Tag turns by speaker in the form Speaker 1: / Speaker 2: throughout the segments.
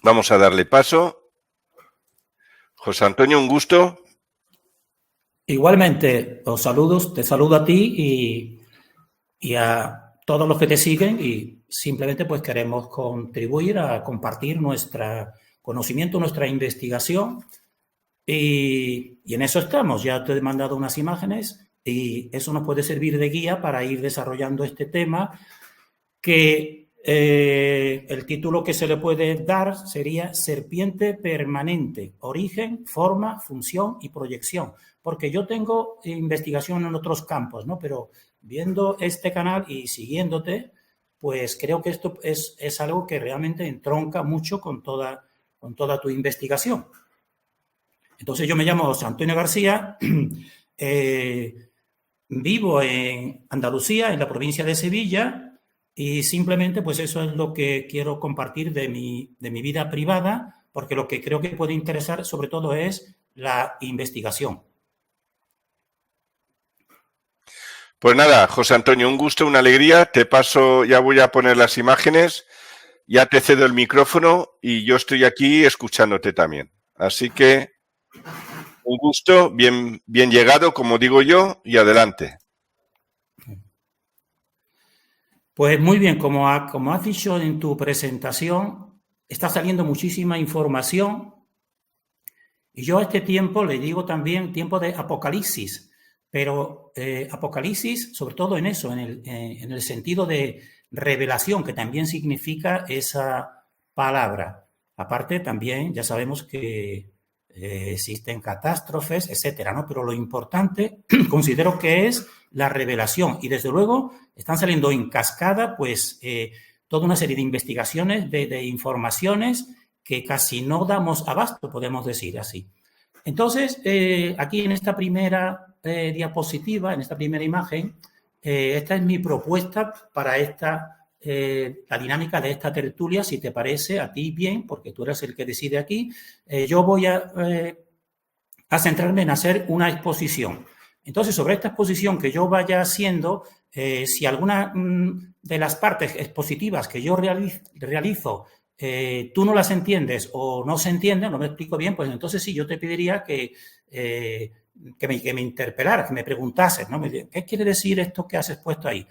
Speaker 1: Vamos a darle paso. José Antonio, un gusto.
Speaker 2: Igualmente, te saludo a ti y a todos los que te siguen y simplemente pues queremos contribuir a compartir nuestro conocimiento, nuestra investigación y en eso estamos. Ya te he mandado unas imágenes y eso nos puede servir de guía para ir desarrollando este tema que el título que se le puede dar sería Serpiente permanente, origen, forma, función y proyección. Porque yo tengo investigación en otros campos, ¿no? Pero viendo este canal y siguiéndote, pues creo que esto es algo que realmente entronca mucho con toda tu investigación. Entonces yo me llamo José Antonio García, vivo en Andalucía, en la provincia de Sevilla, y simplemente pues eso es lo que quiero compartir de mi vida privada, porque lo que creo que puede interesar sobre todo es la investigación.
Speaker 1: Pues nada, José Antonio, un gusto, una alegría. Te paso, ya voy a poner las imágenes, ya te cedo el micrófono y yo estoy aquí escuchándote también. Así que un gusto, bien llegado, como digo yo, y adelante.
Speaker 2: Pues muy bien, como has dicho en tu presentación, está saliendo muchísima información y yo a este tiempo le digo también tiempo de apocalipsis, pero apocalipsis sobre todo en eso, en el sentido de revelación, que también significa esa palabra. Aparte también ya sabemos que existen catástrofes, etcétera, ¿no? Pero lo importante considero que es la revelación y desde luego están saliendo en cascada pues toda una serie de investigaciones, de informaciones que casi no damos abasto, podemos decir así. Entonces, aquí en esta primera diapositiva, en esta primera imagen, esta es mi propuesta para la dinámica de esta tertulia, si te parece a ti bien, porque tú eres el que decide aquí. Yo voy a centrarme en hacer una exposición. Entonces, sobre esta exposición que yo vaya haciendo, si alguna de las partes expositivas que yo realizo tú no las entiendes o no se entienden, no me explico bien, pues entonces sí, yo te pediría que me interpelaras, que me preguntases, ¿no? ¿Qué quiere decir esto que has expuesto ahí?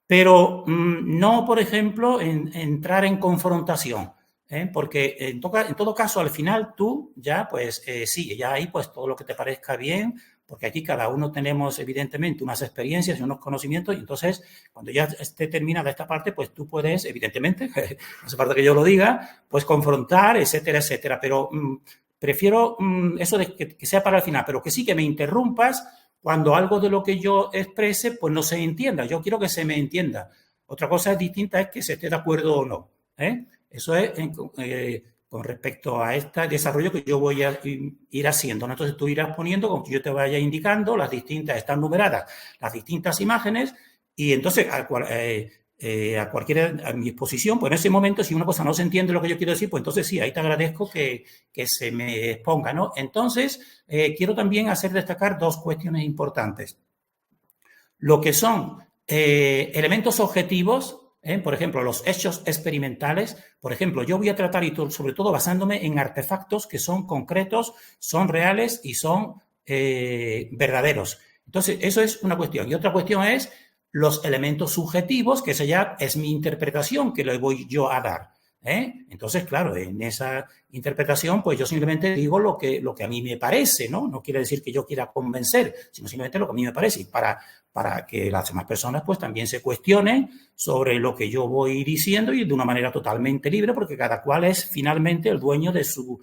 Speaker 2: Pero no, por ejemplo, entrar en confrontación, porque en todo caso, al final tú ya, pues sí, ya ahí pues todo lo que te parezca bien, porque aquí cada uno tenemos evidentemente unas experiencias y unos conocimientos y entonces cuando ya esté terminada esta parte, pues tú puedes, evidentemente, no hace falta que yo lo diga, pues confrontar, etcétera, etcétera, pero prefiero eso de que sea para el final, pero que sí que me interrumpas cuando algo de lo que yo exprese pues no se entienda. Yo quiero que se me entienda. Otra cosa distinta es que se esté de acuerdo o no. Eso es con respecto a este desarrollo que yo voy a ir haciendo, ¿no? Entonces tú irás poniendo, como que yo te vaya indicando, las distintas, están numeradas las distintas imágenes y entonces a mi exposición, pues en ese momento si una cosa no se entiende lo que yo quiero decir, pues entonces sí, ahí te agradezco que se me exponga, ¿no? Entonces, quiero también hacer destacar dos cuestiones importantes. Lo que son elementos objetivos, por ejemplo, los hechos experimentales. Por ejemplo, yo voy a tratar, y sobre todo basándome en artefactos que son concretos, son reales y son verdaderos. Entonces, eso es una cuestión. Y otra cuestión es los elementos subjetivos, que esa ya es mi interpretación que le voy yo a dar. Entonces, claro, en esa interpretación, pues yo simplemente digo lo que a mí me parece, ¿no? No quiere decir que yo quiera convencer, sino simplemente lo que a mí me parece. Y para que las demás personas, pues también se cuestionen sobre lo que yo voy diciendo y de una manera totalmente libre, porque cada cual es finalmente el dueño de su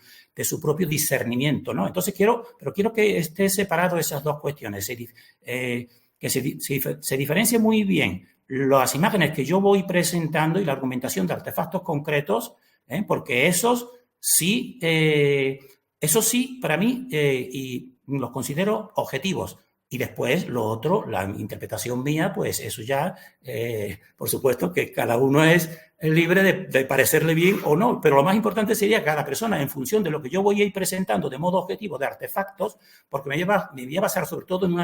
Speaker 2: propio discernimiento, ¿no? Entonces quiero que esté separado esas dos cuestiones, que se diferencie muy bien las imágenes que yo voy presentando y la argumentación de artefactos concretos, porque esos sí, para mí, y los considero objetivos. Y después, lo otro, la interpretación mía, pues eso ya, por supuesto que cada uno es libre de parecerle bien o no, pero lo más importante sería cada persona, en función de lo que yo voy a ir presentando de modo objetivo de artefactos, porque me voy a basar sobre todo en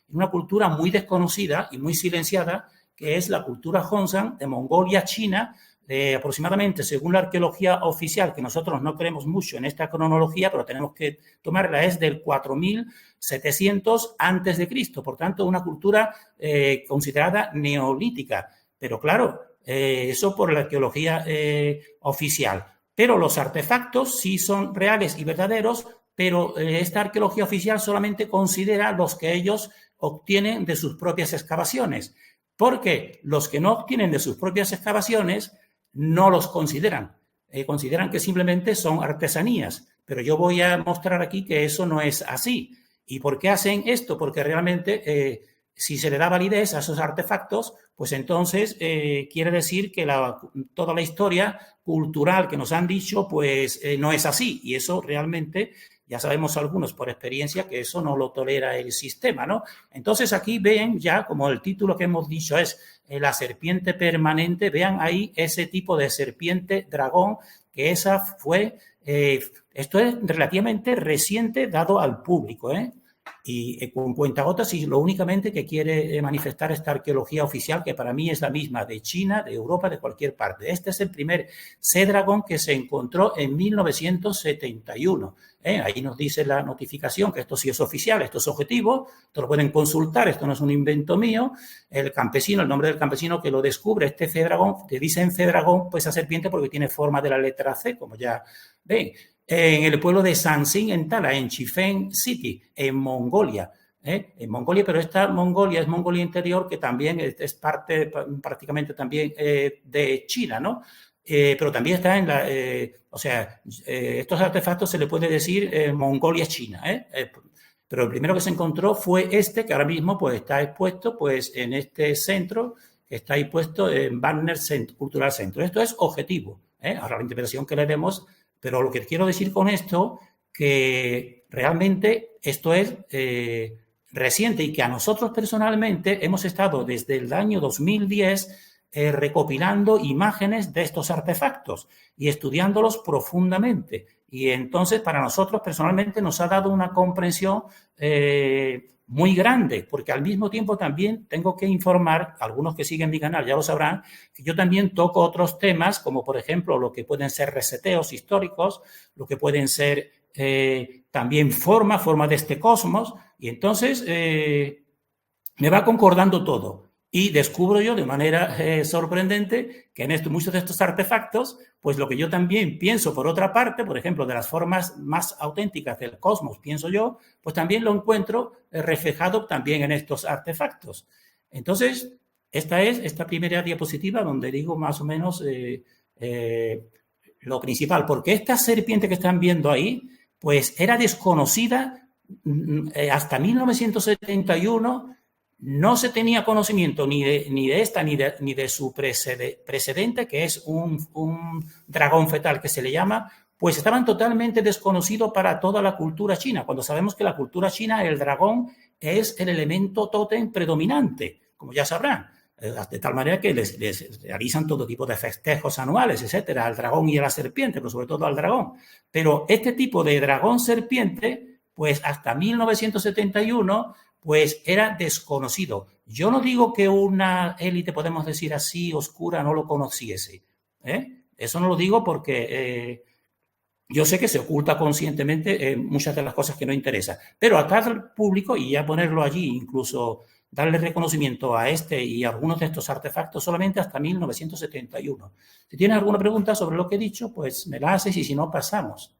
Speaker 2: una cultura muy desconocida y muy silenciada, que es la cultura Hongshan de Mongolia, China, aproximadamente, según la arqueología oficial, que nosotros no creemos mucho en esta cronología, pero tenemos que tomarla, es del 4700 antes de Cristo, por tanto, una cultura considerada neolítica. Pero claro, eso por la arqueología oficial. Pero los artefactos sí son reales y verdaderos, pero esta arqueología oficial solamente considera los que ellos obtienen de sus propias excavaciones, porque los que no obtienen de sus propias excavaciones no los consideran. Consideran que simplemente son artesanías, pero yo voy a mostrar aquí que eso no es así. ¿Y por qué hacen esto? Porque realmente si se le da validez a esos artefactos, pues entonces quiere decir que toda la historia cultural que nos han dicho, pues no es así. Y eso realmente, ya sabemos algunos por experiencia que eso no lo tolera el sistema, ¿no? Entonces aquí ven ya, como el título que hemos dicho es la serpiente permanente, vean ahí ese tipo de serpiente dragón, que esa fue, esto es relativamente reciente dado al público, y con cuentagotas, y lo únicamente que quiere manifestar esta arqueología oficial, que para mí es la misma de China, de Europa, de cualquier parte. Este es el primer C-Dragón que se encontró en 1971. Ahí nos dice la notificación que esto sí es oficial, esto es objetivo, esto lo pueden consultar, esto no es un invento mío. El campesino, el nombre del campesino que lo descubre, este C-Dragón, te dicen C-Dragón, pues esa serpiente porque tiene forma de la letra C, como ya ven. En el pueblo de Sanxin, en Tala, en Chifeng City, en Mongolia. En Mongolia, pero esta Mongolia es Mongolia interior, que también es parte prácticamente también de China, ¿no? Pero también está en la... estos artefactos se le puede decir Mongolia China, pero el primero que se encontró fue este, que ahora mismo pues está expuesto pues en este centro, que está ahí puesto en Wagner Cultural Centro. Esto es objetivo, ahora la interpretación que le demos. Pero lo que quiero decir con esto, que realmente esto es reciente y que a nosotros personalmente hemos estado desde el año 2010 recopilando imágenes de estos artefactos y estudiándolos profundamente. Y entonces para nosotros personalmente nos ha dado una comprensión muy grande, porque al mismo tiempo también tengo que informar, algunos que siguen mi canal ya lo sabrán, que yo también toco otros temas, como por ejemplo lo que pueden ser reseteos históricos, lo que pueden ser también forma de este cosmos, y entonces me va concordando todo. Y descubro yo de manera sorprendente que en muchos de estos artefactos, pues lo que yo también pienso por otra parte, por ejemplo, de las formas más auténticas del cosmos, pienso yo, pues también lo encuentro reflejado también en estos artefactos. Entonces, esta es esta primera diapositiva donde digo más o menos lo principal, porque esta serpiente que están viendo ahí, pues era desconocida hasta 1971. No se tenía conocimiento ni de esta ni de su precedente, que es un dragón fetal que se le llama, pues estaban totalmente desconocidos para toda la cultura china, cuando sabemos que la cultura china, el dragón es el elemento tótem predominante, como ya sabrán, de tal manera que les realizan todo tipo de festejos anuales, etcétera, al dragón y a la serpiente, pero sobre todo al dragón. Pero este tipo de dragón serpiente, pues hasta 1971... pues era desconocido. Yo no digo que una élite, podemos decir así, oscura, no lo conociese. Eso no lo digo porque yo sé que se oculta conscientemente muchas de las cosas que no interesan. Pero a tal público, y ya ponerlo allí, incluso darle reconocimiento a este y a algunos de estos artefactos solamente hasta 1971. Si tienes alguna pregunta sobre lo que he dicho, pues me la haces y si no, pasamos.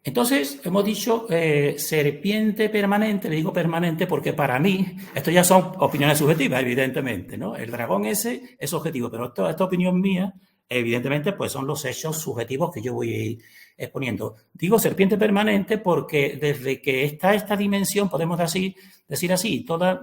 Speaker 2: Entonces, hemos dicho serpiente permanente, le digo permanente porque para mí, esto ya son opiniones subjetivas, evidentemente, ¿no? El dragón ese es objetivo, pero esta opinión mía, evidentemente, pues son los hechos subjetivos que yo voy exponiendo. Digo serpiente permanente porque desde que está esta dimensión, podemos decir así, toda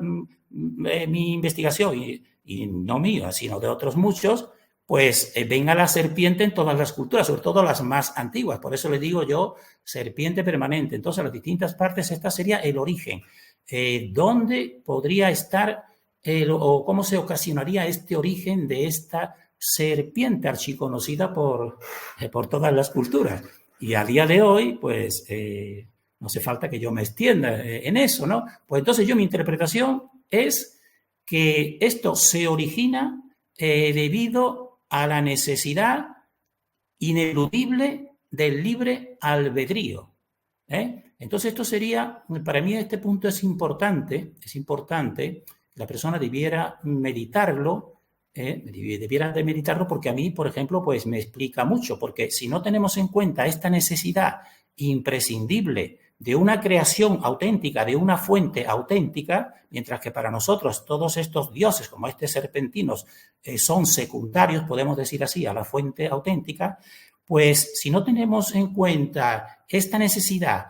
Speaker 2: mi investigación, y no mía, sino de otros muchos, pues ven a la serpiente en todas las culturas, sobre todo las más antiguas. Por eso le digo yo serpiente permanente. Entonces, las distintas partes, esta sería el origen. ¿Dónde podría estar o cómo se ocasionaría este origen de esta serpiente archiconocida por todas las culturas? Y a día de hoy, pues No hace falta que yo me extienda en eso, ¿no? Pues entonces mi interpretación es que esto se origina debido a la necesidad ineludible del libre albedrío. Entonces esto sería, para mí este punto es importante que la persona debiera meditarlo, debiera de meditarlo porque a mí, por ejemplo, pues me explica mucho, porque si no tenemos en cuenta esta necesidad imprescindible de una creación auténtica, de una fuente auténtica, mientras que para nosotros todos estos dioses, como serpentinos, son secundarios, podemos decir así, a la fuente auténtica, pues si no tenemos en cuenta esta necesidad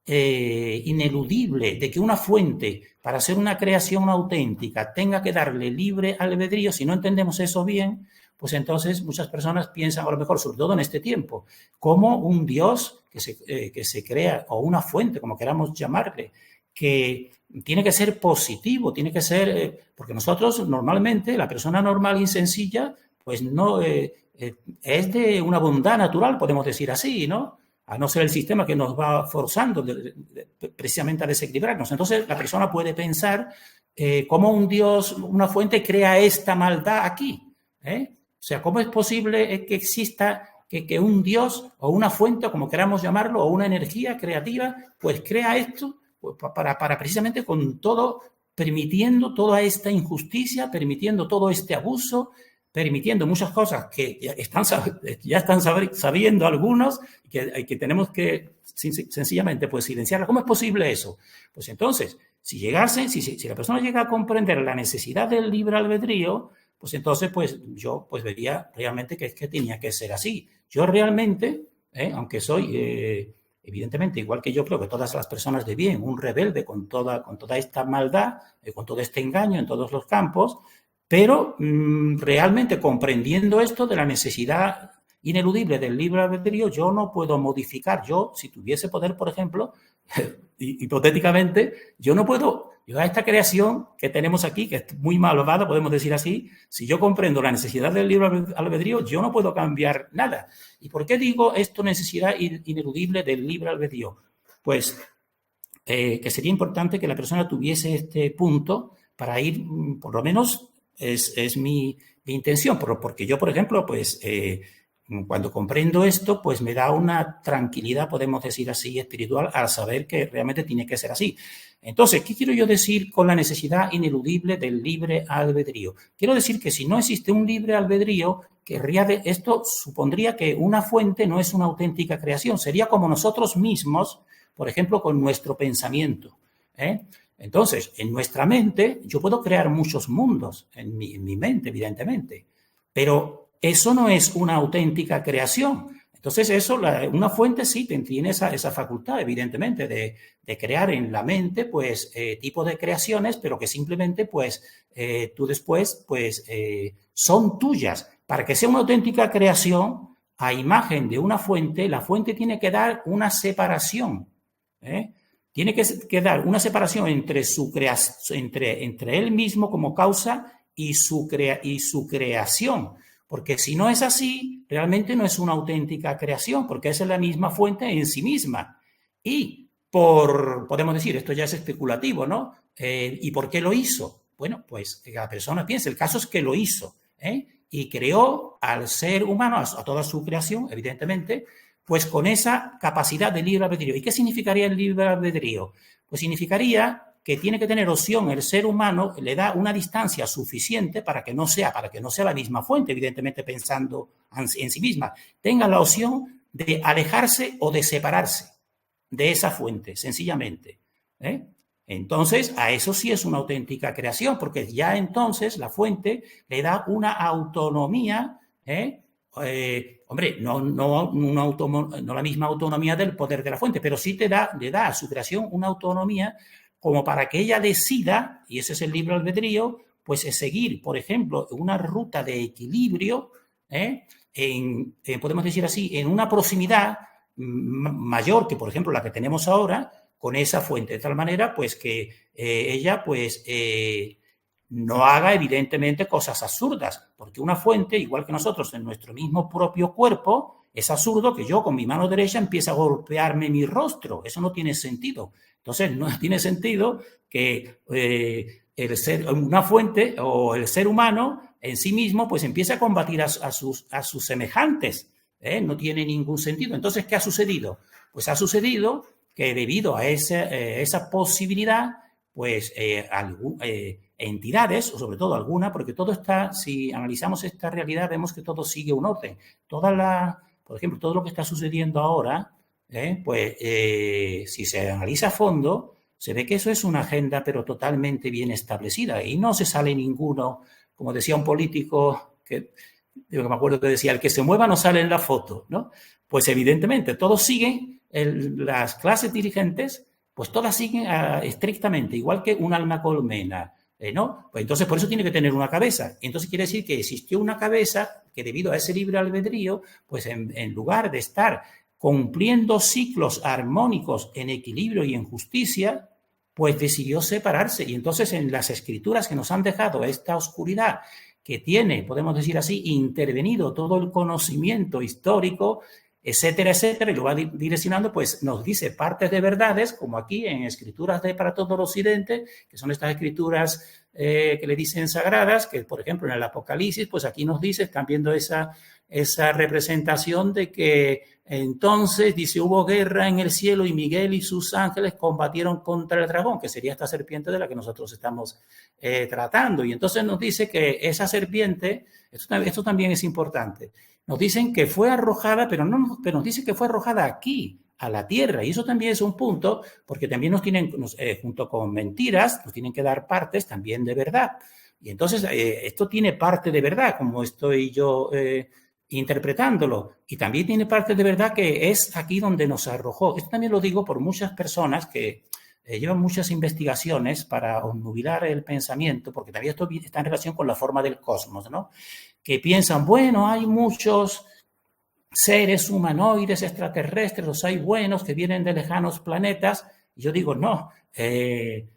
Speaker 2: ineludible de que una fuente, para ser una creación auténtica, tenga que darle libre albedrío, si no entendemos eso bien, pues entonces muchas personas piensan, a lo mejor, sobre todo en este tiempo, como un Dios que se crea, o una fuente, como queramos llamarle, que tiene que ser positivo, tiene que ser, porque nosotros normalmente, la persona normal y sencilla, pues no es de una bondad natural, podemos decir así, ¿no? A no ser el sistema que nos va forzando precisamente a desequilibrarnos. Entonces, la persona puede pensar cómo un Dios, una fuente, crea esta maldad aquí. O sea, ¿cómo es posible que exista que un Dios o una fuente, o como queramos llamarlo, o una energía creativa, pues crea esto pues, para precisamente con todo, permitiendo toda esta injusticia, permitiendo todo este abuso, permitiendo muchas cosas que ya están sabiendo algunos que tenemos que sencillamente pues silenciarlas. ¿Cómo es posible eso? Pues entonces, si la persona llega a comprender la necesidad del libre albedrío, pues entonces pues yo pues vería realmente que tenía que ser así. Yo realmente, aunque soy evidentemente, igual que yo creo que todas las personas de bien, un rebelde con toda esta maldad, con todo este engaño en todos los campos, pero realmente comprendiendo esto de la necesidad ineludible del libre albedrío, yo no puedo modificar. Yo, si tuviese poder, por ejemplo, hipotéticamente, yo a esta creación que tenemos aquí, que es muy malvada, podemos decir así, si yo comprendo la necesidad del libre albedrío, yo no puedo cambiar nada. ¿Y por qué digo esto, necesidad ineludible del libre albedrío? Pues que sería importante que la persona tuviese este punto para ir, por lo menos, es mi intención, porque yo, por ejemplo, pues cuando comprendo esto, pues me da una tranquilidad, podemos decir así, espiritual, al saber que realmente tiene que ser así. Entonces, ¿qué quiero yo decir con la necesidad ineludible del libre albedrío? Quiero decir que si no existe un libre albedrío, esto supondría que una fuente no es una auténtica creación, sería como nosotros mismos, por ejemplo, con nuestro pensamiento. Entonces, en nuestra mente, yo puedo crear muchos mundos, en mi mente, evidentemente, pero eso no es una auténtica creación. Entonces, una fuente sí tiene esa facultad, evidentemente, de crear en la mente, pues, tipo de creaciones, pero que simplemente, pues, tú después, pues, son tuyas. Para que sea una auténtica creación, a imagen de una fuente, la fuente tiene que dar una separación, Tiene que dar una separación entre él mismo como causa y su creación. Porque si no es así, realmente no es una auténtica creación, porque esa es la misma fuente en sí misma. Y podemos decir, esto ya es especulativo, ¿no? ¿Y por qué lo hizo? Bueno, pues que la persona piense, el caso es que lo hizo, y creó al ser humano, a toda su creación, evidentemente, pues con esa capacidad de libre albedrío. ¿Y qué significaría el libre albedrío? Pues significaría que tiene que tener opción el ser humano, le da una distancia suficiente para que no sea la misma fuente, evidentemente pensando en sí misma, tenga la opción de alejarse o de separarse de esa fuente, sencillamente. Entonces, a eso sí es una auténtica creación, porque ya entonces la fuente le da una autonomía, hombre, no la misma autonomía del poder de la fuente, pero sí le da a su creación una autonomía como para que ella decida, y ese es el libre albedrío, pues es seguir, por ejemplo, una ruta de equilibrio, podemos decir así, en una proximidad mayor que, por ejemplo, la que tenemos ahora, con esa fuente, de tal manera, pues que ella, pues, no haga evidentemente cosas absurdas, porque una fuente, igual que nosotros en nuestro mismo propio cuerpo, es absurdo que yo con mi mano derecha empiece a golpearme mi rostro. Eso no tiene sentido. Entonces, no tiene sentido que una fuente o el ser humano en sí mismo pues empiece a combatir a sus semejantes. No tiene ningún sentido. Entonces, ¿qué ha sucedido? Pues ha sucedido que debido a esa posibilidad, pues entidades, o sobre todo alguna, porque todo está, si analizamos esta realidad, vemos que todo sigue un orden. Por ejemplo, todo lo que está sucediendo ahora, si se analiza a fondo, se ve que eso es una agenda, pero totalmente bien establecida, y no se sale ninguno, como decía un político que me acuerdo que decía, el que se mueva no sale en la foto, ¿no? Pues evidentemente todos siguen, las clases dirigentes, pues todas siguen estrictamente, igual que un alma colmena, ¿no? Pues entonces por eso tiene que tener una cabeza. Entonces quiere decir que existió una cabeza que debido a ese libre albedrío, pues en lugar de estar cumpliendo ciclos armónicos en equilibrio y en justicia, pues decidió separarse. Y entonces en las escrituras que nos han dejado esta oscuridad, que tiene, podemos decir así, intervenido todo el conocimiento histórico, etcétera, etcétera, y lo va direccionando, pues nos dice partes de verdades, como aquí en Escrituras para todo el Occidente, que son estas escrituras que le dicen sagradas, que por ejemplo en el Apocalipsis, pues aquí nos dice, están viendo esa representación de que entonces, dice, hubo guerra en el cielo y Miguel y sus ángeles combatieron contra el dragón, que sería esta serpiente de la que nosotros estamos tratando. Y entonces nos dice que esa serpiente, esto también es importante, nos dicen que fue arrojada, pero nos dice que fue arrojada aquí, a la tierra. Y eso también es un punto, porque también nos tienen, junto con mentiras, nos tienen que dar partes también de verdad. Y entonces esto tiene parte de verdad, como estoy yo interpretándolo, y también tiene parte de verdad que es aquí donde nos arrojó. Esto también lo digo por muchas personas que llevan muchas investigaciones para obnubilar el pensamiento, porque también esto está en relación con la forma del cosmos, ¿no? Que piensan, bueno, hay muchos seres humanoides extraterrestres, los hay buenos que vienen de lejanos planetas, y yo digo, no, en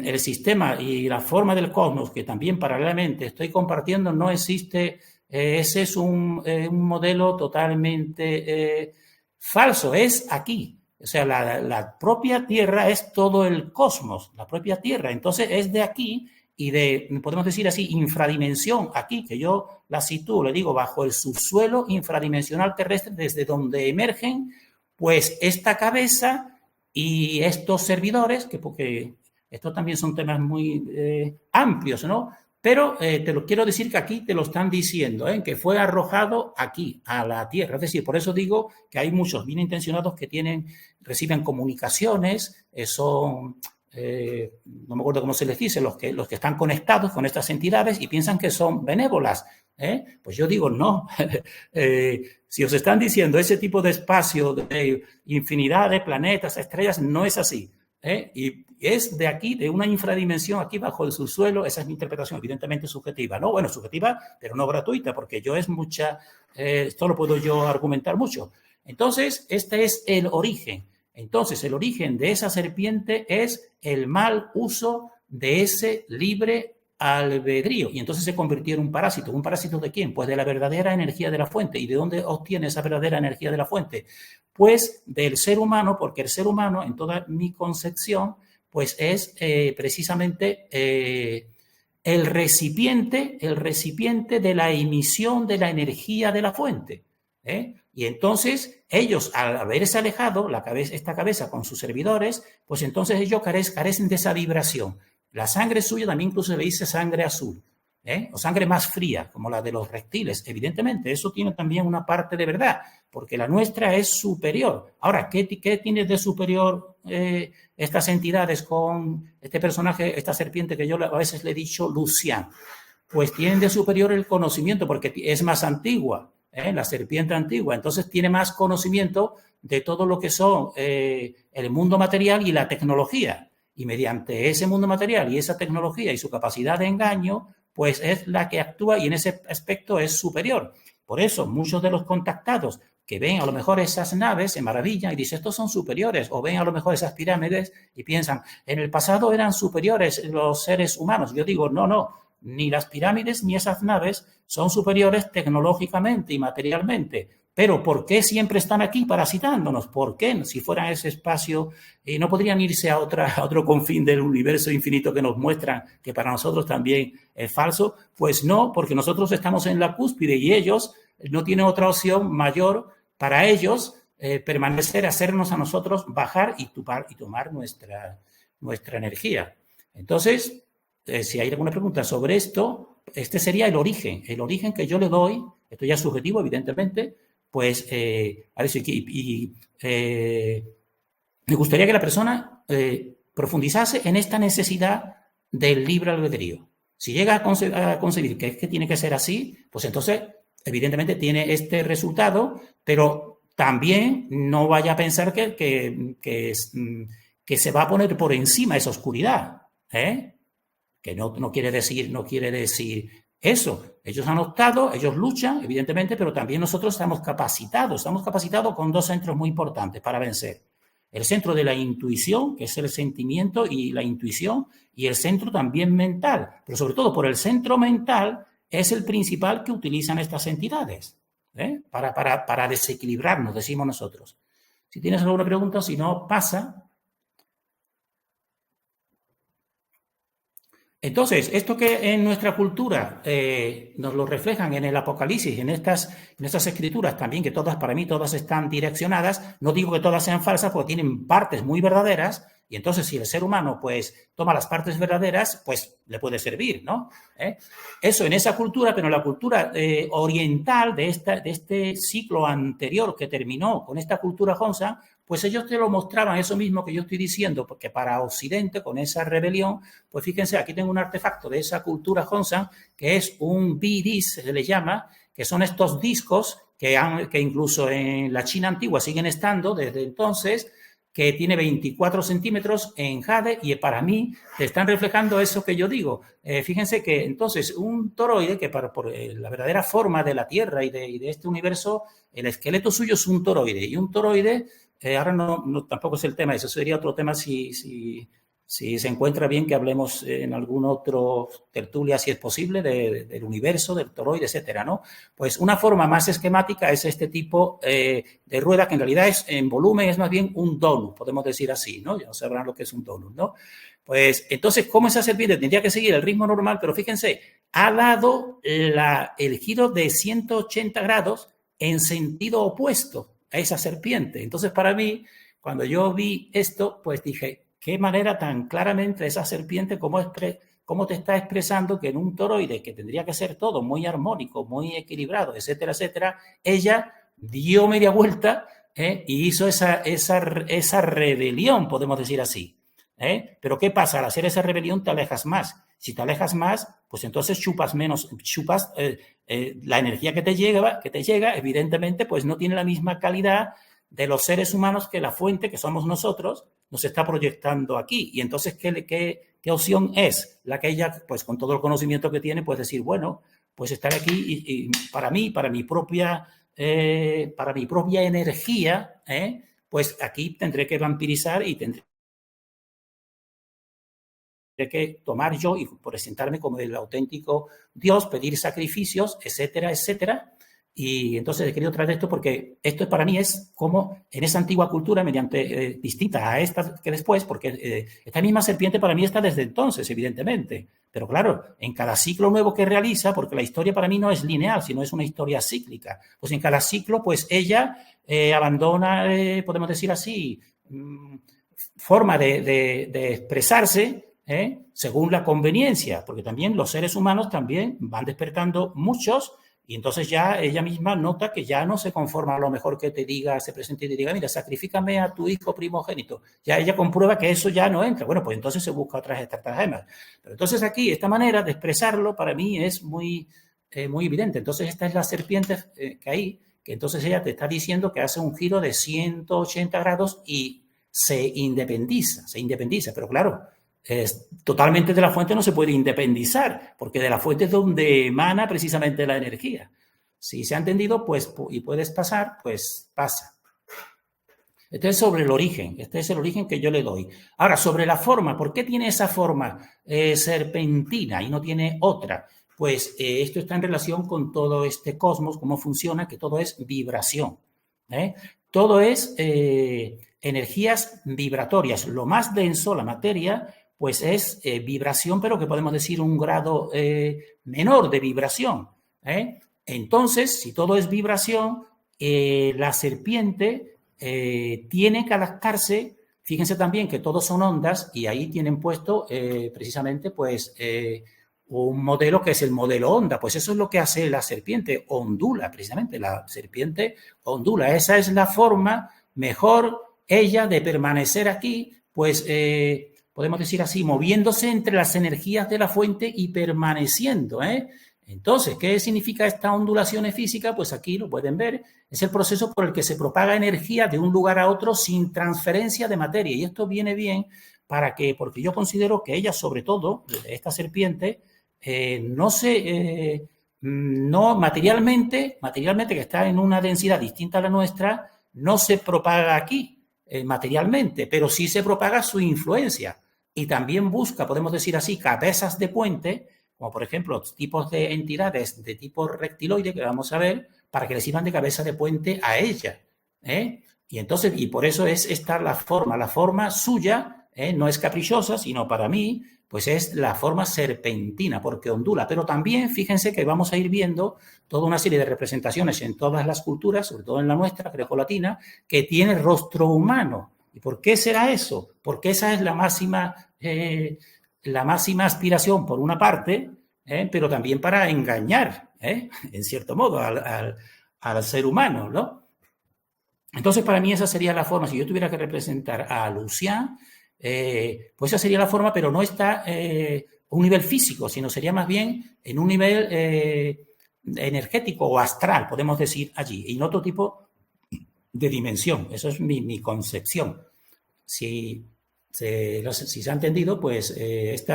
Speaker 2: el sistema y la forma del cosmos, que también paralelamente estoy compartiendo, no existe. Ese es un modelo totalmente falso, es aquí. O sea, la propia Tierra es todo el cosmos, la propia Tierra. Entonces es de aquí y podemos decir así, infradimensión, aquí, que yo la sitúo, le digo, bajo el subsuelo infradimensional terrestre, desde donde emergen, pues, esta cabeza y estos servidores, porque estos también son temas muy amplios, ¿no? Pero te lo quiero decir que aquí te lo están diciendo, que fue arrojado aquí, a la tierra. Es decir, por eso digo que hay muchos bien intencionados que reciben comunicaciones, no me acuerdo cómo se les dice, los que están conectados con estas entidades y piensan que son benévolas. Pues yo digo, no. Si os están diciendo ese tipo de espacio de infinidad de planetas, estrellas, no es así. Y es de aquí, de una infradimensión aquí bajo el subsuelo. Esa es mi interpretación, evidentemente subjetiva, ¿no? Bueno, subjetiva, pero no gratuita, porque esto lo puedo yo argumentar mucho. Entonces, este es el origen. Entonces, el origen de esa serpiente es el mal uso de ese libre albedrío. Y entonces se convirtió en un parásito. ¿Un parásito de quién? Pues de la verdadera energía de la fuente. ¿Y de dónde obtiene esa verdadera energía de la fuente? Pues del ser humano, porque el ser humano, en toda mi concepción, pues es precisamente el recipiente de la emisión de la energía de la fuente. Y entonces ellos, al haberse alejado, esta cabeza con sus servidores, pues entonces ellos carecen de esa vibración. La sangre suya también incluso se le dice sangre azul, o sangre más fría, como la de los reptiles. Evidentemente, eso tiene también una parte de verdad, porque la nuestra es superior. Ahora, ¿qué tiene de superior estas entidades con este personaje, esta serpiente que yo a veces le he dicho Lucian? Pues tienen de superior el conocimiento, porque es más antigua, la serpiente antigua. Entonces tiene más conocimiento de todo lo que son el mundo material y la tecnología. Y mediante ese mundo material y esa tecnología y su capacidad de engaño, pues es la que actúa y en ese aspecto es superior. Por eso muchos de los contactados que ven a lo mejor esas naves se maravillan y dicen, estos son superiores, o ven a lo mejor esas pirámides y piensan, en el pasado eran superiores los seres humanos. Yo digo, no, ni las pirámides ni esas naves son superiores tecnológicamente y materialmente, Pero ¿por qué siempre están aquí parasitándonos? ¿Por qué? Si fuera ese espacio, no podrían irse a otro confín del universo infinito que nos muestran que para nosotros también es falso. Pues no, porque nosotros estamos en la cúspide y ellos no tienen otra opción mayor para ellos permanecer, hacernos a nosotros bajar y tomar nuestra energía. Entonces, si hay alguna pregunta sobre esto, este sería el origen que yo le doy. Esto ya es subjetivo, evidentemente. Pues, a ver si me gustaría que la persona profundizase en esta necesidad del libre albedrío. Si llega a concebir que es que tiene que ser así, pues entonces, evidentemente, tiene este resultado, pero también no vaya a pensar que se va a poner por encima esa oscuridad, que no quiere decir eso. Ellos han optado, ellos luchan, evidentemente, pero también nosotros estamos capacitados con dos centros muy importantes para vencer. El centro de la intuición, que es el sentimiento y la intuición, y el centro también mental, pero sobre todo por el centro mental es el principal que utilizan estas entidades, para desequilibrarnos, decimos nosotros. Si tienes alguna pregunta, si no, pasa. Entonces, esto que en nuestra cultura nos lo reflejan en el Apocalipsis, en estas escrituras también, que para mí todas están direccionadas, no digo que todas sean falsas, porque tienen partes muy verdaderas, y entonces si el ser humano pues toma las partes verdaderas, pues le puede servir, ¿no? Eso en esa cultura, pero en la cultura oriental de este ciclo anterior que terminó con esta cultura Hongsan, pues ellos te lo mostraban, eso mismo que yo estoy diciendo, porque para Occidente, con esa rebelión, pues fíjense, aquí tengo un artefacto de esa cultura Hongsan, que es un B-disc, se le llama, que son estos discos que incluso en la China antigua siguen estando desde entonces, que tiene 24 centímetros en jade, y para mí te están reflejando eso que yo digo. Fíjense que entonces un toroide, que por la verdadera forma de la Tierra y de este universo, el esqueleto suyo es un toroide, y un toroide, ahora no tampoco es el tema, eso sería otro tema si se encuentra bien que hablemos en algún otro tertulia, si es posible, del universo, del toroide, etcétera, ¿no? Pues una forma más esquemática es este tipo de rueda, que en realidad en volumen es más bien un donut, podemos decir así, ¿no? Ya no sabrán lo que es un donut, ¿no? Pues entonces, ¿cómo esa serpiente tendría que seguir el ritmo normal? Pero fíjense, ha dado el giro de 180 grados en sentido opuesto a esa serpiente. Entonces, para mí, cuando yo vi esto, pues dije, qué manera tan claramente esa serpiente, cómo te está expresando que en un toroide, que tendría que ser todo muy armónico, muy equilibrado, etcétera, etcétera, ella dio media vuelta y hizo esa rebelión, podemos decir así. Pero ¿qué pasa? Al hacer esa rebelión te alejas más. Si te alejas más, pues entonces chupas menos, la energía que te llega, evidentemente, pues no tiene la misma calidad de los seres humanos que la fuente, que somos nosotros, nos está proyectando aquí. Y entonces, ¿qué opción es? La que ella, pues con todo el conocimiento que tiene, pues decir, bueno, pues estar aquí y para mí, para mi propia energía, pues aquí tendré que vampirizar y tendré que tomar yo y presentarme como el auténtico Dios, pedir sacrificios, etcétera, etcétera. Y entonces he querido traer esto porque esto para mí es como en esa antigua cultura, mediante distinta a esta que después, porque esta misma serpiente para mí está desde entonces, evidentemente. Pero claro, en cada ciclo nuevo que realiza, porque la historia para mí no es lineal, sino es una historia cíclica, pues en cada ciclo, pues ella abandona, podemos decir así, forma de expresarse, según la conveniencia, porque también los seres humanos también van despertando muchos, y entonces ya ella misma nota que ya no se conforma a lo mejor que te diga, se presente y te diga, mira, sacrifícame a tu hijo primogénito. Ya ella comprueba que eso ya no entra. Bueno, pues entonces se busca otras estratagemas. Pero entonces aquí, esta manera de expresarlo para mí es muy evidente. Entonces esta es la serpiente que hay, que entonces ella te está diciendo que hace un giro de 180 grados y se independiza. Pero claro, totalmente de la fuente no se puede independizar, porque de la fuente es donde emana precisamente la energía. Si se ha entendido, pues, y puedes pasar, pues pasa. Este es sobre el origen, este es el origen que yo le doy. Ahora, sobre la forma, ¿por qué tiene esa forma serpentina y no tiene otra? pues esto está en relación con todo este cosmos, cómo funciona, que todo es vibración. Todo es energías vibratorias. Lo más denso, la materia, pues es vibración, pero que podemos decir un grado menor de vibración. Entonces, si todo es vibración, la serpiente tiene que adaptarse. Fíjense también que todos son ondas y ahí tienen puesto precisamente pues un modelo que es el modelo onda. Pues eso es lo que hace la serpiente, ondula precisamente. La serpiente ondula. Esa es la forma mejor ella de permanecer aquí, pues podemos decir así, moviéndose entre las energías de la fuente y permaneciendo. Entonces, ¿qué significa esta ondulación física? Pues aquí lo pueden ver, es el proceso por el que se propaga energía de un lugar a otro sin transferencia de materia. Y esto viene bien para que, porque yo considero que ella, sobre todo, esta serpiente, no materialmente, que está en una densidad distinta a la nuestra, no se propaga aquí materialmente, pero sí se propaga su influencia. Y también busca, podemos decir así, cabezas de puente, como por ejemplo tipos de entidades de tipo reptiloide que vamos a ver, para que le sirvan de cabeza de puente a ella. Y entonces, y por eso es esta la forma suya, no es caprichosa, sino para mí, pues es la forma serpentina, porque ondula. Pero también fíjense que vamos a ir viendo toda una serie de representaciones en todas las culturas, sobre todo en la nuestra, grecolatina, que tiene rostro humano. ¿Y por qué será eso? Porque esa es la máxima aspiración, por una parte, pero también para engañar, en cierto modo, al ser humano, ¿no? Entonces, para mí esa sería la forma. Si yo tuviera que representar a Lucian, pues esa sería la forma, pero no está a un nivel físico, sino sería más bien en un nivel energético o astral, podemos decir allí, y en otro tipo de dimensión. Eso es mi concepción. Si se ha entendido, pues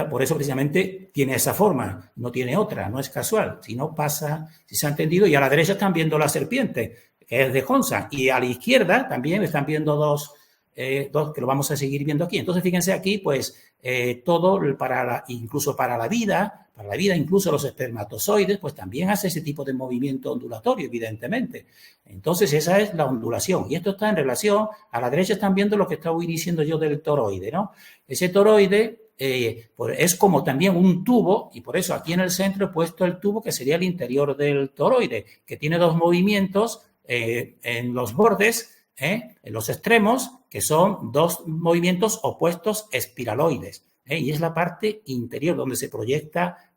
Speaker 2: por eso precisamente tiene esa forma, no tiene otra, no es casual. Si no pasa, si se ha entendido, y a la derecha están viendo la serpiente, que es de Honsa, y a la izquierda también están viendo dos que lo vamos a seguir viendo aquí. Entonces, fíjense aquí, pues todo incluso para la vida, incluso los espermatozoides, pues también hace ese tipo de movimiento ondulatorio, evidentemente. Entonces, esa es la ondulación. Y esto está en relación, a la derecha están viendo lo que estaba diciendo yo del toroide, ¿no? Ese toroide pues es como también un tubo, y por eso aquí en el centro he puesto el tubo que sería el interior del toroide, que tiene dos movimientos en los bordes, en los extremos, que son dos movimientos opuestos espiraloides, y es la parte interior donde se proyecta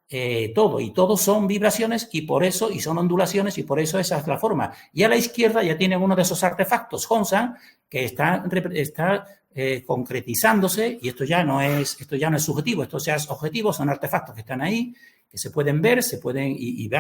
Speaker 2: todo, y todos son vibraciones y son ondulaciones, y por eso esa es la forma. Y a la izquierda ya tienen uno de esos artefactos Honsa que está concretizándose, y esto ya no es subjetivo, esto ya es objetivo, son artefactos que están ahí, que se pueden ver,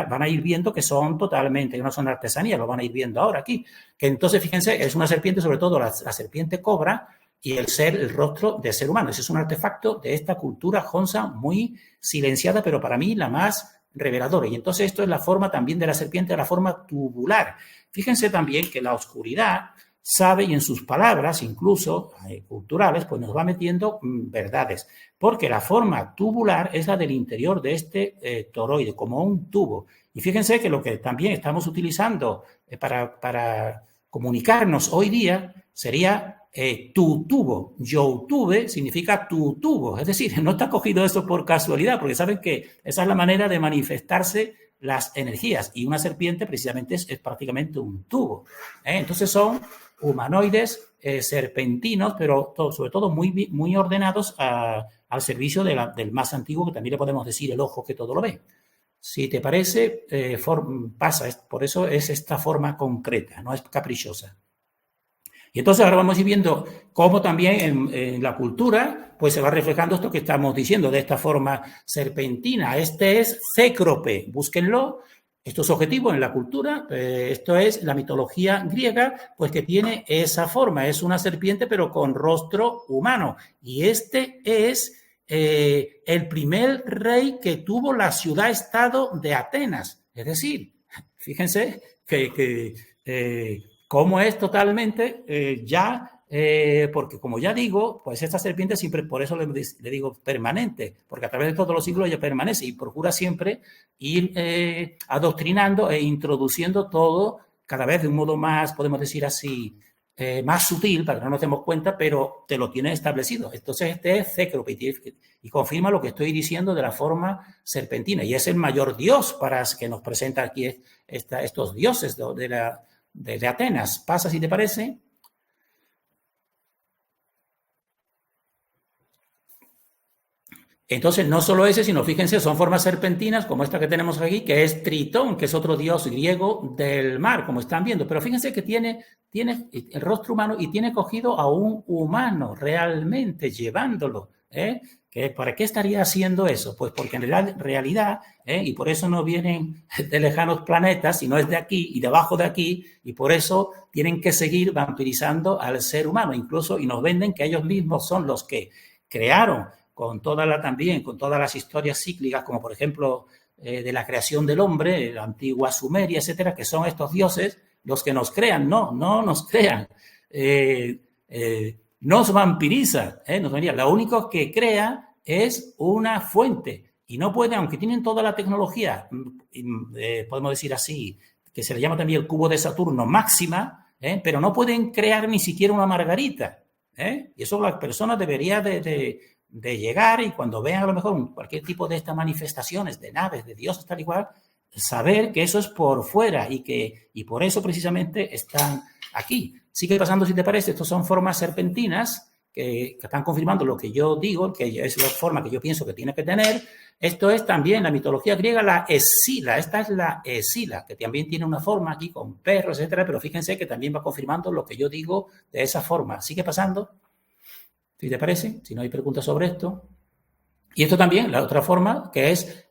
Speaker 2: van a ir viendo que son totalmente, que no son artesanía, lo van a ir viendo ahora aquí. Que entonces, fíjense, es una serpiente, sobre todo la serpiente cobra, y el rostro de ser humano. Ese es un artefacto de esta cultura Honsa muy silenciada, pero para mí la más reveladora. Y entonces esto es la forma también de la serpiente, la forma tubular. Fíjense también que la oscuridad sabe, y en sus palabras, incluso culturales, pues nos va metiendo verdades, porque la forma tubular es la del interior de este toroide, como un tubo. Y fíjense que lo que también estamos utilizando para comunicarnos hoy día sería tu tubo. Yo tuve significa tu tubo, es decir, no está cogido eso por casualidad, porque saben que esa es la manera de manifestarse las energías, y una serpiente precisamente es prácticamente un tubo. Entonces son humanoides serpentinos, pero sobre todo muy, muy ordenados al servicio del más antiguo, que también le podemos decir el ojo que todo lo ve. Si te parece, pasa, por eso es esta forma concreta, no es caprichosa. Y entonces ahora vamos a ir viendo cómo también en la cultura pues se va reflejando esto que estamos diciendo, de esta forma serpentina. Este es Cécrope, búsquenlo. Esto es objetivo en la cultura, esto es la mitología griega, pues que tiene esa forma, es una serpiente pero con rostro humano. Y este es el primer rey que tuvo la ciudad-estado de Atenas. Es decir, fíjense que cómo es totalmente ya porque como ya digo, pues esta serpiente siempre, por eso le digo permanente, porque a través de todos los siglos ella permanece y procura siempre ir adoctrinando e introduciendo todo cada vez de un modo más, podemos decir así, más sutil, para que no nos demos cuenta, pero te lo tiene establecido. Entonces este es Cécrope y confirma lo que estoy diciendo de la forma serpentina, y es el mayor dios para que nos presenta aquí estos dioses de Atenas. Pasa, si te parece. Entonces, no solo ese, sino fíjense, son formas serpentinas como esta que tenemos aquí, que es Tritón, que es otro dios griego del mar, como están viendo. Pero fíjense que tiene el rostro humano y tiene cogido a un humano realmente, llevándolo. ¿Para qué estaría haciendo eso? Pues porque en realidad, y por eso no vienen de lejanos planetas, sino es de aquí y debajo de aquí, y por eso tienen que seguir vampirizando al ser humano, incluso, y nos venden que ellos mismos son los que crearon con todas las historias cíclicas, como por ejemplo de la creación del hombre, la antigua Sumeria, etcétera, que son estos dioses los que nos crean. No nos crean, nos vampiriza, lo único que crea es una fuente, y no puede, aunque tienen toda la tecnología, podemos decir así, que se le llama también el cubo de Saturno máxima, pero no pueden crear ni siquiera una margarita, y eso las personas deberían de llegar, y cuando vean a lo mejor cualquier tipo de estas manifestaciones de naves, de dioses tal y cual, saber que eso es por fuera y por eso precisamente están aquí. Sigue pasando, si te parece, estos son formas serpentinas que están confirmando lo que yo digo, que es la forma que yo pienso que tiene que tener. Esto es también la mitología griega, la Escila. Esta es la Escila, que también tiene una forma aquí con perros, etcétera, pero fíjense que también va confirmando lo que yo digo de esa forma. Sigue pasando, si te parece, si no hay preguntas sobre esto. Y esto también, la otra forma, que es,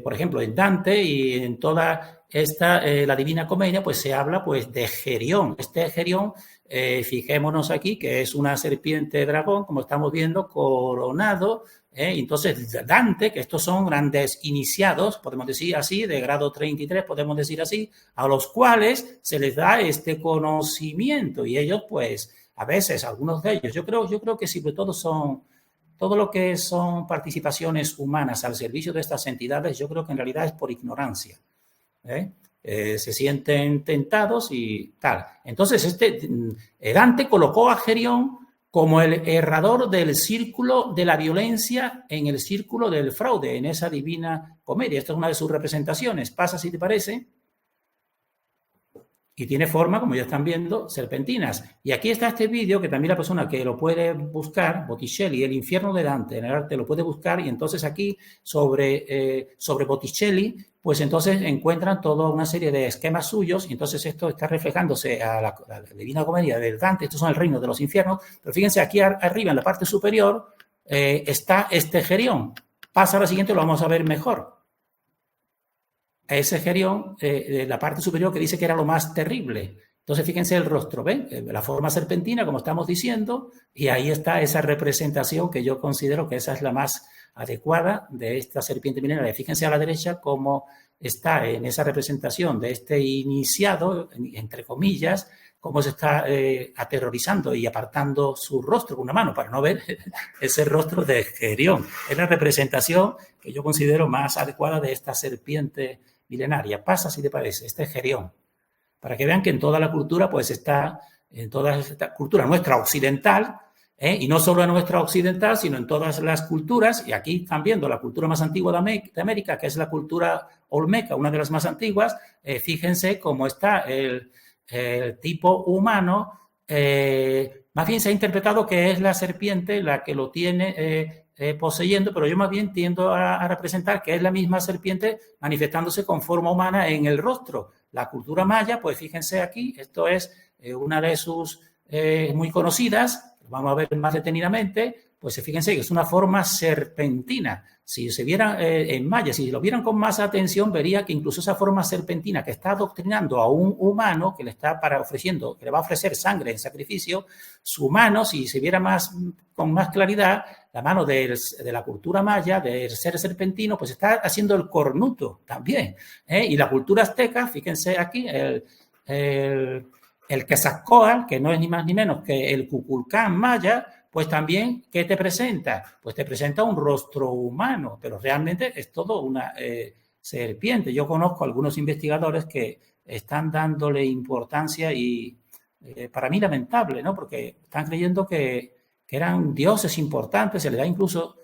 Speaker 2: por ejemplo, en Dante y en toda la Divina Comedia, pues se habla pues de Gerión. Este Gerión, fijémonos aquí, que es una serpiente dragón, como estamos viendo, coronado. Entonces, Dante, que estos son grandes iniciados, podemos decir así, de grado 33, podemos decir así, a los cuales se les da este conocimiento, y ellos, pues, a veces, algunos de ellos, yo creo que sobre todo todo lo que son participaciones humanas al servicio de estas entidades, yo creo que en realidad es por ignorancia. Se sienten tentados y tal. Entonces, Dante colocó a Gerión como el errador del círculo de la violencia en el círculo del fraude, en esa Divina Comedia. Esta es una de sus representaciones. Pasa, si te parece. Y tiene forma, como ya están viendo, serpentinas. Y aquí está este vídeo, que también la persona que lo puede buscar, Botticelli, El infierno de Dante, en el arte lo puede buscar, y entonces aquí sobre Botticelli, pues entonces encuentran toda una serie de esquemas suyos, y entonces esto está reflejándose a la Divina Comedia del Dante. Estos son el reino de los infiernos, pero fíjense aquí arriba, en la parte superior, está este Gerión. Pasa a la siguiente, lo vamos a ver mejor. Ese Gerión, la parte superior, que dice que era lo más terrible. Entonces, fíjense el rostro, ¿ven? La forma serpentina, como estamos diciendo, y ahí está esa representación que yo considero que esa es la más adecuada de esta serpiente milenaria. Fíjense a la derecha cómo está en esa representación de este iniciado, entre comillas, cómo se está aterrorizando y apartando su rostro con una mano para no ver ese rostro de Gerión. Es la representación que yo considero más adecuada de esta serpiente milenaria. Pasa, si te parece, este es Gerión. Para que vean que en toda la cultura, pues está, en toda esta cultura nuestra occidental, y no solo en nuestra occidental, sino en todas las culturas, y aquí están viendo la cultura más antigua de América, que es la cultura olmeca, una de las más antiguas. Fíjense cómo está el tipo humano, más bien se ha interpretado que es la serpiente la que lo tiene poseyendo, pero yo más bien tiendo a representar que es la misma serpiente manifestándose con forma humana en el rostro. La cultura maya, pues fíjense aquí, esto es una de sus muy conocidas, vamos a ver más detenidamente, pues fíjense que es una forma serpentina. Si se viera en maya, si lo vieran con más atención, vería que incluso esa forma serpentina que está adoctrinando a un humano, que le está que le va a ofrecer sangre en sacrificio, su mano, si se viera con más claridad, la mano de la cultura maya, del ser serpentino, pues está haciendo el cornuto también. Y la cultura azteca, fíjense aquí, El Quetzalcóatl, que no es ni más ni menos que el Kukulcán maya, pues también, ¿qué te presenta? Pues te presenta un rostro humano, pero realmente es todo una serpiente. Yo conozco a algunos investigadores que están dándole importancia y para mí lamentable, ¿no? Porque están creyendo que eran dioses importantes, se le da incluso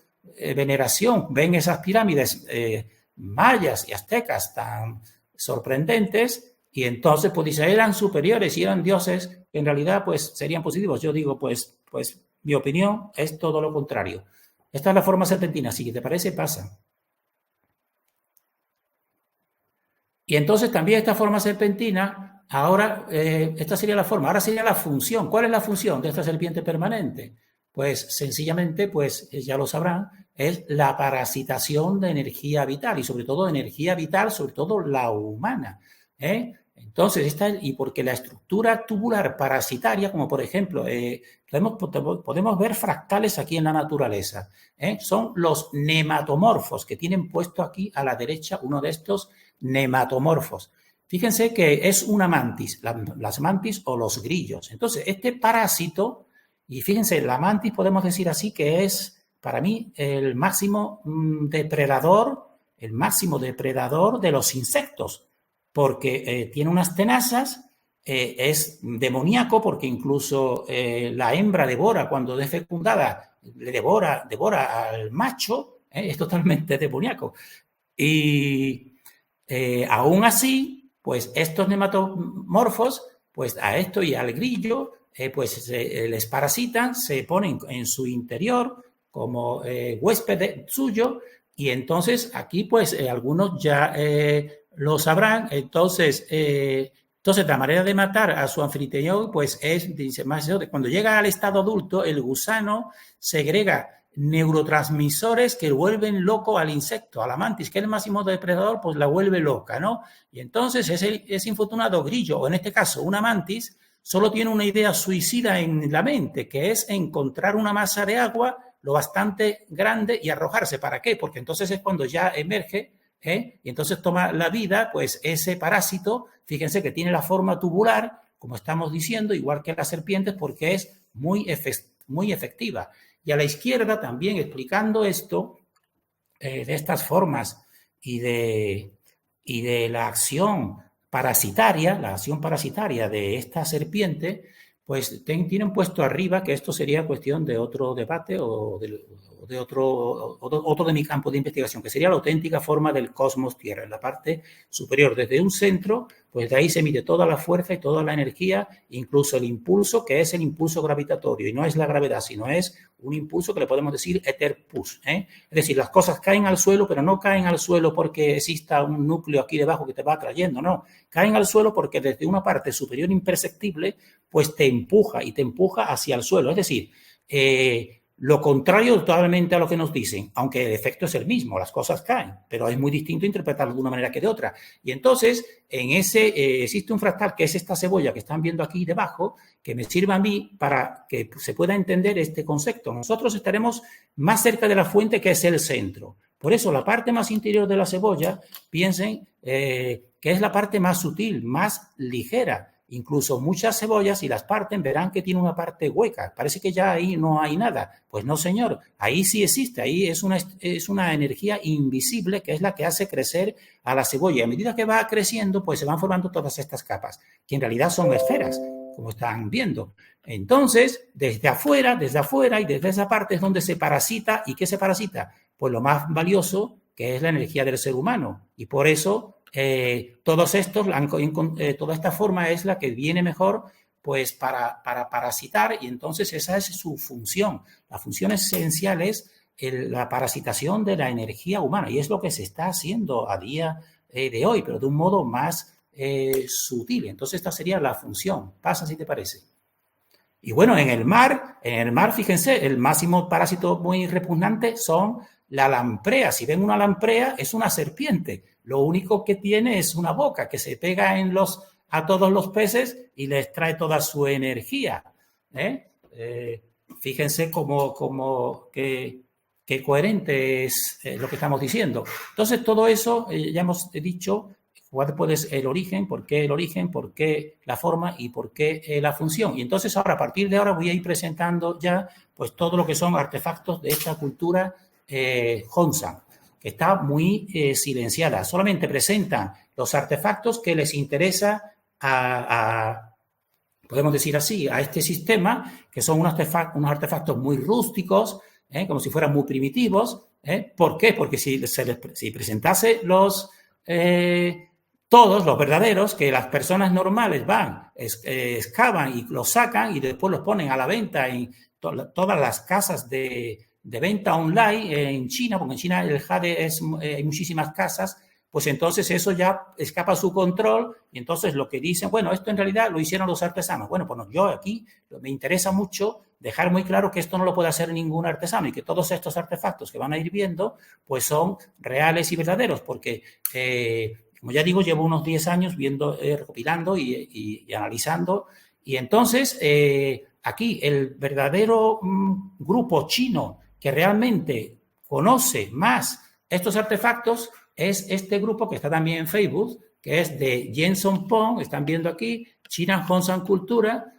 Speaker 2: veneración. Ven esas pirámides mayas y aztecas tan sorprendentes y entonces pues dice, eran superiores y eran dioses que en realidad pues serían positivos. Yo digo pues mi opinión es todo lo contrario. Esta es la forma serpentina, si te parece pasa. Y entonces también esta forma serpentina, ahora esta sería la forma, ahora sería la función. ¿Cuál es la función de esta serpiente permanente? Pues sencillamente, pues ya lo sabrán, es la parasitación de energía vital y sobre todo energía vital, sobre todo la humana. Entonces, y porque la estructura tubular parasitaria, como por ejemplo, podemos ver fractales aquí en la naturaleza, son los nematomorfos que tienen puesto aquí a la derecha uno de estos nematomorfos. Fíjense que es una mantis, las mantis o los grillos. Entonces, este parásito, y fíjense, la mantis podemos decir así que es, para mí, el máximo depredador de los insectos, porque tiene unas tenazas, es demoníaco porque incluso la hembra devora, cuando es fecundada, le devora al macho, es totalmente demoníaco. Y aún así, pues estos nematomorfos, pues a esto y al grillo, pues les parasitan, se ponen en su interior como huésped suyo y entonces aquí pues algunos ya lo sabrán, entonces la manera de matar a su anfitrión pues es, dice más, cuando llega al estado adulto, el gusano segrega neurotransmisores que vuelven loco al insecto, a la mantis, que es el máximo depredador, pues la vuelve loca, ¿no? Y entonces ese infortunado grillo, o en este caso una mantis, solo tiene una idea suicida en la mente, que es encontrar una masa de agua lo bastante grande y arrojarse. ¿Para qué? Porque entonces es cuando ya emerge, y entonces toma la vida, pues ese parásito, fíjense que tiene la forma tubular, como estamos diciendo, igual que las serpientes, porque es muy efectiva. Y a la izquierda también explicando esto, de estas formas y de la acción parasitaria de esta serpiente, pues tienen puesto arriba, que esto sería cuestión de otro debate o de otro de mi campo de investigación, que sería la auténtica forma del cosmos Tierra, en la parte superior, desde un centro, pues de ahí se mide toda la fuerza y toda la energía, incluso el impulso, que es el impulso gravitatorio, y no es la gravedad, sino es un impulso que le podemos decir ether-push. Es decir, las cosas caen al suelo, pero no caen al suelo porque exista un núcleo aquí debajo que te va atrayendo, no. Caen al suelo porque desde una parte superior imperceptible, pues te empuja y te empuja hacia el suelo. Es decir, lo contrario totalmente a lo que nos dicen, aunque el efecto es el mismo, las cosas caen, pero es muy distinto interpretarlo de una manera que de otra. Y entonces, en ese existe un fractal que es esta cebolla que están viendo aquí debajo, que me sirve a mí para que se pueda entender este concepto. Nosotros estaremos más cerca de la fuente, que es el centro. Por eso, la parte más interior de la cebolla, piensen que es la parte más sutil, más ligera. Incluso muchas cebollas, si las parten, verán que tiene una parte hueca. Parece que ya ahí no hay nada. Pues no, señor. Ahí sí existe. Ahí es una energía invisible que es la que hace crecer a la cebolla. A medida que va creciendo, pues se van formando todas estas capas, que en realidad son esferas, como están viendo. Entonces, desde afuera y desde esa parte es donde se parasita. ¿Y qué se parasita? Pues lo más valioso, que es la energía del ser humano. Y por eso todos estos, toda esta forma es la que viene mejor pues para parasitar, y entonces esa es su función. La función esencial es la parasitación de la energía humana, y es lo que se está haciendo a día de hoy, pero de un modo más sutil. Entonces esta sería la función. Pasa, si te parece. Y bueno, en el mar, fíjense, el máximo parásito muy repugnante son la lamprea. Si ven una lamprea, es una serpiente. Lo único que tiene es una boca que se pega a todos los peces y les trae toda su energía. Fíjense qué coherente es lo que estamos diciendo. Entonces, todo eso, ya hemos dicho, cuál es el origen, por qué la forma y por qué la función. Y entonces ahora, a partir de ahora, voy a ir presentando ya pues todo lo que son artefactos de esta cultura Honshan, que está muy silenciada. Solamente presentan los artefactos que les interesa podemos decir así, a este sistema, que son unos artefactos muy rústicos, como si fueran muy primitivos. ¿Por qué? Porque si presentase todos los verdaderos, que las personas normales van, excavan y los sacan y después los ponen a la venta en todas las casas de venta online en China, porque en China el jade hay muchísimas casas, pues entonces eso ya escapa a su control y entonces lo que dicen, bueno, esto en realidad lo hicieron los artesanos. Bueno, pues yo aquí me interesa mucho dejar muy claro que esto no lo puede hacer ningún artesano y que todos estos artefactos que van a ir viendo pues son reales y verdaderos, porque como ya digo, llevo unos 10 años viendo, recopilando y analizando, y entonces aquí el verdadero grupo chino que realmente conoce más estos artefactos es este grupo que está también en Facebook, que es de Jenson Pong, están viendo aquí, China Honshan Cultura,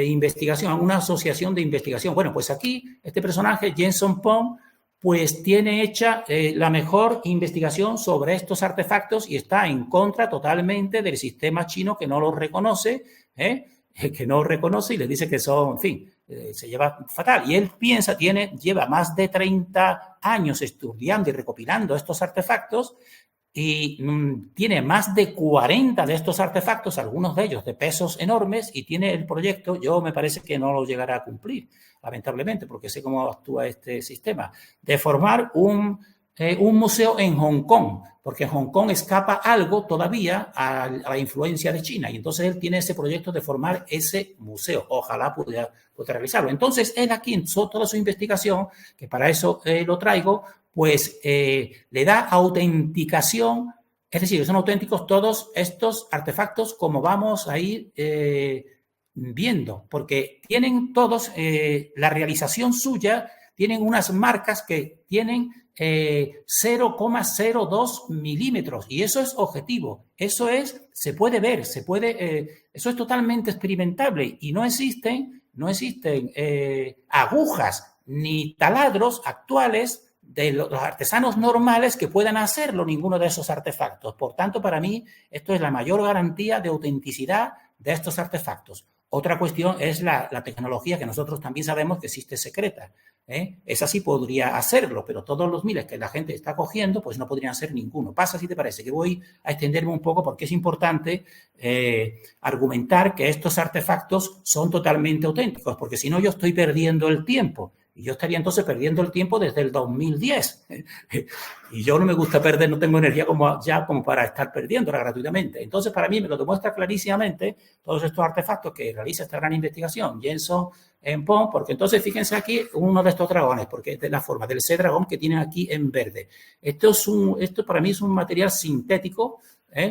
Speaker 2: investigación, una asociación de investigación. Bueno, pues aquí este personaje, Jenson Pong, pues tiene hecha la mejor investigación sobre estos artefactos y está en contra totalmente del sistema chino que no los reconoce, que no reconoce y le dice que son, en fin, se lleva fatal. Y él piensa, lleva más de 30 años estudiando y recopilando estos artefactos y tiene más de 40 de estos artefactos, algunos de ellos de pesos enormes, y tiene el proyecto, yo me parece que no lo llegará a cumplir, lamentablemente, porque sé cómo actúa este sistema, de formar un museo en Hong Kong, porque en Hong Kong escapa algo todavía a la influencia de China, y entonces él tiene ese proyecto de formar ese museo. Ojalá pudiera realizarlo. Entonces, él aquí en toda su investigación, que para eso lo traigo, pues le da autenticación, es decir, son auténticos todos estos artefactos como vamos a ir viendo, porque tienen todos la realización suya, tienen unas marcas que tienen 0,02 milímetros y eso es objetivo, eso se puede ver, eso es totalmente experimentable y no existen agujas ni taladros actuales de los artesanos normales que puedan hacerlo ninguno de esos artefactos. Por tanto, para mí, esto es la mayor garantía de autenticidad de estos artefactos. Otra cuestión es la tecnología, que nosotros también sabemos que existe secreta. Esa sí podría hacerlo, pero todos los miles que la gente está cogiendo, pues no podrían hacer ninguno. Pasa, si te parece, que voy a extenderme un poco porque es importante argumentar que estos artefactos son totalmente auténticos, porque si no yo estoy perdiendo el tiempo. Y yo estaría entonces perdiendo el tiempo desde el 2010. Y yo no me gusta perder, no tengo energía como para estar perdiéndola gratuitamente. Entonces, para mí me lo demuestra clarísimamente todos estos artefactos que realiza esta gran investigación, Jenson Pong, porque entonces fíjense aquí uno de estos dragones, porque es de la forma del C-dragón que tienen aquí en verde. Esto para mí es un material sintético,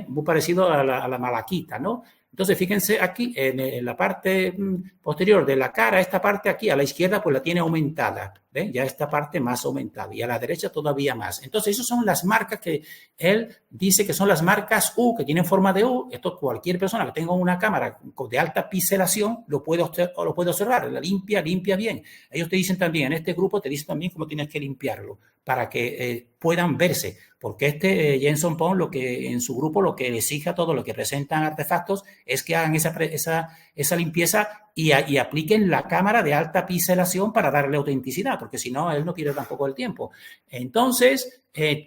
Speaker 2: muy parecido a la malaquita, ¿no? Entonces, fíjense aquí en la parte posterior de la cara, esta parte aquí a la izquierda pues la tiene aumentada, ¿ven? Ya esta parte más aumentada y a la derecha todavía más. Entonces, esas son las marcas que él dice que son las marcas U, que tienen forma de U. Esto cualquier persona que tenga una cámara de alta pixelación lo puede observar, la limpia bien. Ellos te dicen también, en este grupo te dicen también cómo tienes que limpiarlo para que puedan verse, porque Jenson Pong en su grupo lo que exige a todos los que presentan artefactos es que hagan esa limpieza y apliquen la cámara de alta pixelación para darle autenticidad, porque si no, él no pierde tampoco el tiempo. Entonces,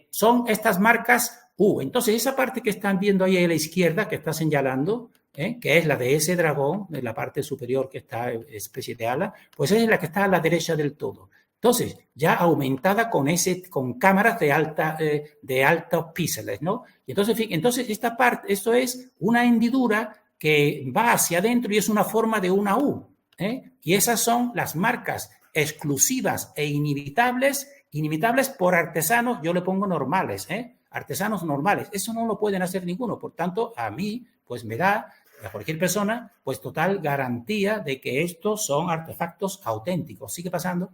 Speaker 2: son estas marcas U. Entonces, esa parte que están viendo ahí a la izquierda, que está señalando, que es la de ese dragón, en la parte superior que está especie de ala, pues es la que está a la derecha del todo. Entonces, ya aumentada con cámaras de altos píxeles, ¿no? Y entonces esta parte, esto es una hendidura que va hacia adentro y es una forma de una U, y esas son las marcas exclusivas e inimitables por artesanos, yo le pongo normales, artesanos normales, eso no lo pueden hacer ninguno, por tanto, a mí, pues me da, a cualquier persona, pues total garantía de que estos son artefactos auténticos. ¿Sigue pasando?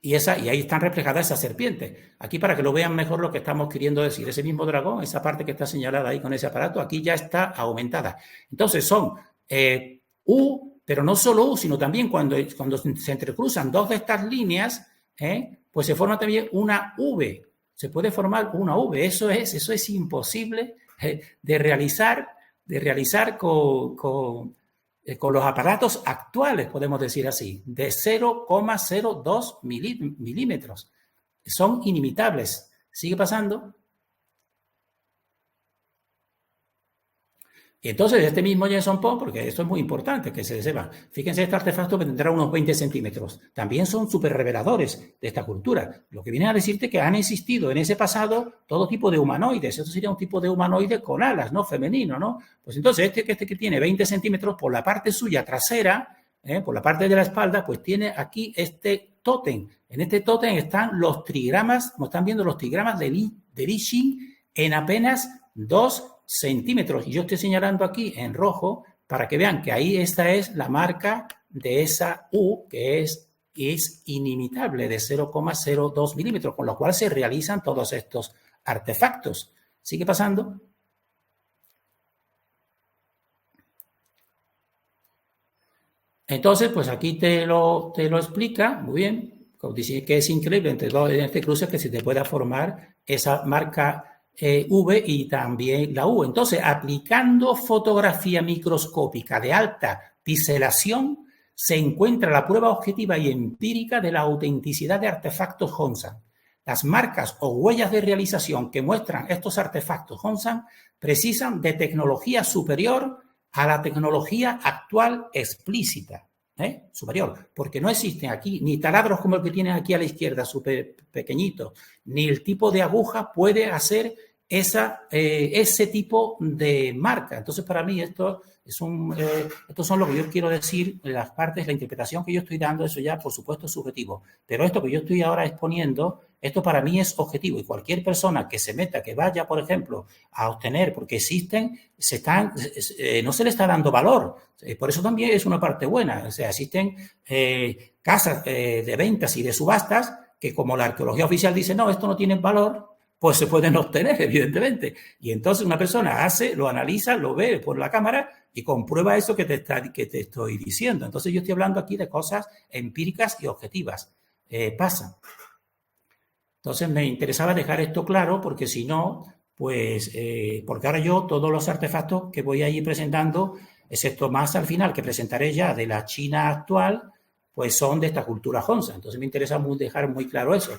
Speaker 2: y ahí están reflejadas esas serpientes. Aquí, para que lo vean mejor lo que estamos queriendo decir, ese mismo dragón, esa parte que está señalada ahí con ese aparato, aquí ya está aumentada. Entonces son U, pero no solo U, sino también cuando se entrecruzan dos de estas líneas, pues se forma también una V. Se puede formar una V. Eso es imposible de realizar con los aparatos actuales, podemos decir así, de 0,02 milímetros. Son inimitables. ¿Sigue pasando? Y entonces este mismo Jenson Pong, porque esto es muy importante que se sepa, fíjense, este artefacto que tendrá unos 20 centímetros. También son súper reveladores de esta cultura. Lo que viene a decirte que han existido en ese pasado todo tipo de humanoides. Esto sería un tipo de humanoide con alas, ¿no? Femenino, ¿no? Pues entonces este que tiene 20 centímetros, por la parte suya trasera, por la parte de la espalda, pues tiene aquí este tótem. En este tótem están los trigramas, como están viendo, los trigramas de Li Xin en apenas 2 centímetros. Y yo estoy señalando aquí en rojo para que vean que ahí esta es la marca de esa U, que es inimitable, de 0,02 milímetros, con lo cual se realizan todos estos artefactos. ¿Sigue pasando? Entonces, pues aquí te lo explica muy bien, dice que es increíble entre este cruce que se te pueda formar esa marca V y también la U. Entonces, aplicando fotografía microscópica de alta pixelación, se encuentra la prueba objetiva y empírica de la autenticidad de artefactos Hongsan. Las marcas o huellas de realización que muestran estos artefactos Hongsan precisan de tecnología superior a la tecnología actual explícita. Superior, porque no existen aquí ni taladros como el que tienen aquí a la izquierda, súper pequeñito, ni el tipo de aguja puede hacer ese tipo de marca. Entonces, para mí estos son lo que yo quiero decir, las partes, la interpretación que yo estoy dando, eso ya por supuesto es subjetivo, pero esto que yo estoy ahora exponiendo, esto para mí es objetivo, y cualquier persona que se meta, que vaya, por ejemplo, a obtener, porque existen, no se le está dando valor, por eso también es una parte buena, o sea, existen casas de ventas y de subastas que, como la arqueología oficial dice, no, esto no tiene valor, pues se pueden obtener, evidentemente. Y entonces una persona lo analiza, lo ve por la cámara y comprueba eso que te estoy diciendo. Entonces yo estoy hablando aquí de cosas empíricas y objetivas. Pasan. Entonces me interesaba dejar esto claro porque si no, pues, porque ahora yo todos los artefactos que voy a ir presentando, excepto más al final que presentaré ya de la China actual, pues son de esta cultura Hongsan. Entonces me interesa dejar muy claro eso.